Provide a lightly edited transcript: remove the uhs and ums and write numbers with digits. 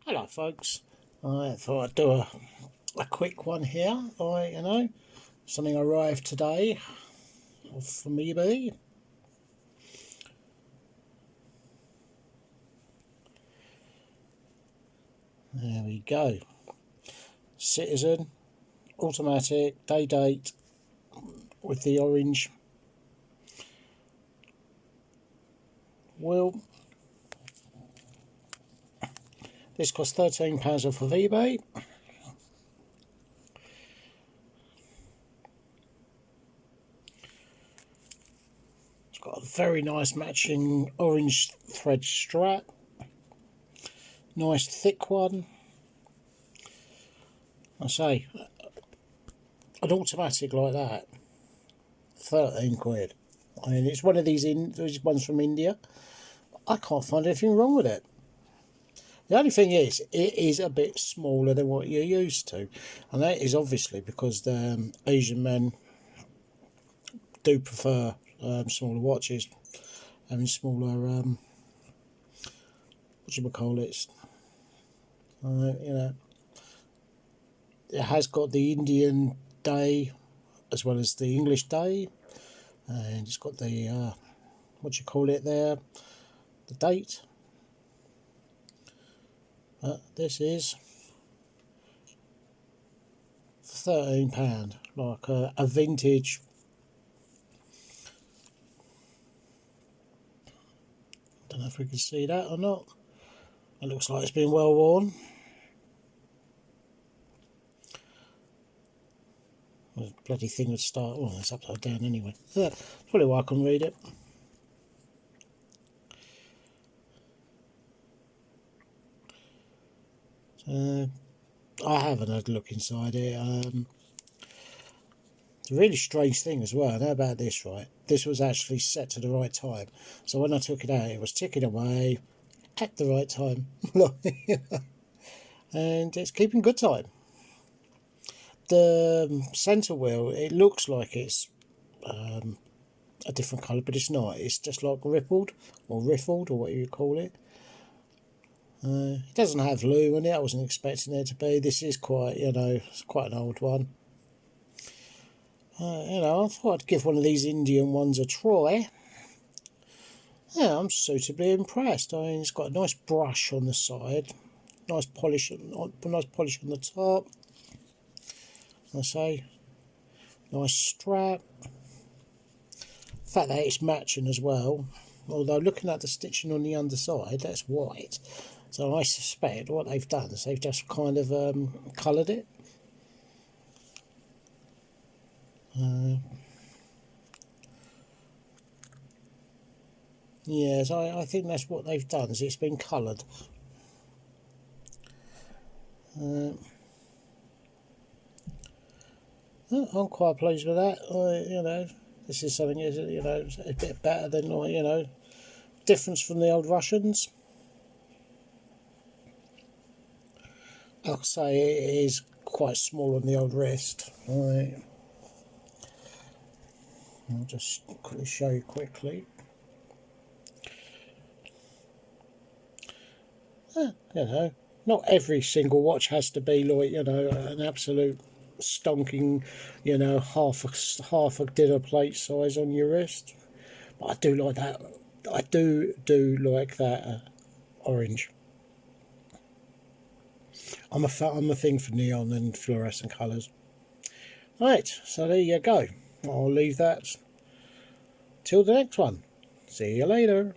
Hello folks, I thought I'd do a quick one here. Something arrived today from eBay. There we go. Citizen, automatic, day date with the orange wheel. This cost £13 off of eBay. It's got a very nice matching orange thread strap. Nice thick one. I say, an automatic like that, 13 quid. I mean, it's one of these ones from India. I can't find anything wrong with it. The only thing is, it is a bit smaller than what you're used to. And that is obviously because the Asian men do prefer smaller watches. Having smaller, whatchamacallits. It has got the Indian day as well as the English day. And it's got the, the date. This is £13, like a vintage. Don't know if we can see that or not. It looks like it's been well worn. The bloody thing would start. Oh, it's upside down anyway. That's probably why I couldn't read it. I haven't had a look inside it. It's a really strange thing as well. How about this, right? This was actually set to the right time. So when I took it out, it was ticking away at the right time. And it's keeping good time. The centre wheel, it looks like it's a different colour, but it's not. It's just like rippled or riffled or what you call it. It doesn't have loo in it. I wasn't expecting there to be. This is quite, it's quite an old one. I thought I'd give one of these Indian ones a try. Yeah, I'm suitably impressed. I mean, it's got a nice brush on the side, nice polish on the top. I say, nice strap. The fact that it's matching as well. Although looking at the stitching on the underside, that's white. So I suspect what they've done is they've just kind of coloured it. Yes, I think that's what they've done, is it's been coloured. I'm quite pleased with that. This is something, a bit better than, difference from the old Russians. Like I say, it is quite small on the old wrist. Right. I'll just quickly show you quickly. Not every single watch has to be like, an absolute stonking, half a dinner plate size on your wrist. But I do like that. I do like that orange. I'm a thing for neon and fluorescent colours. Right, so there you go. I'll leave that till the next one. See you later.